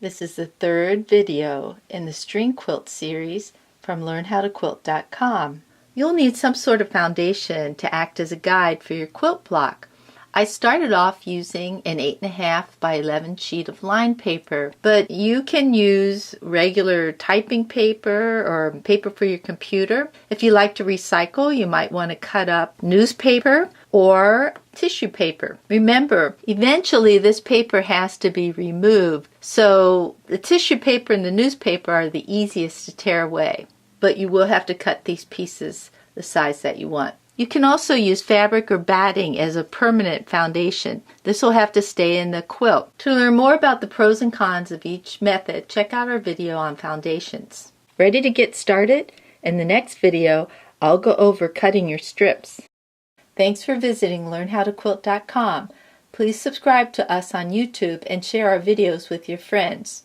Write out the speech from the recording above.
This is the third video in the string quilt series from LearnHowToQuilt.com. You'll need some sort of foundation to act as a guide for your quilt block. I started off using an 8.5 by 11 sheet of lined paper, but you can use regular typing paper or paper for your computer. If you like to recycle, you might want to cut up newspaper or tissue paper. Remember, eventually this paper has to be removed, so the tissue paper and the newspaper are the easiest to tear away, but you will have to cut these pieces the size that you want. You can also use fabric or batting as a permanent foundation. This will have to stay in the quilt. To learn more about the pros and cons of each method, check out our video on foundations. Ready to get started? In the next video, I'll go over cutting your strips. Thanks for visiting LearnHowToQuilt.com. Please subscribe to us on YouTube and share our videos with your friends.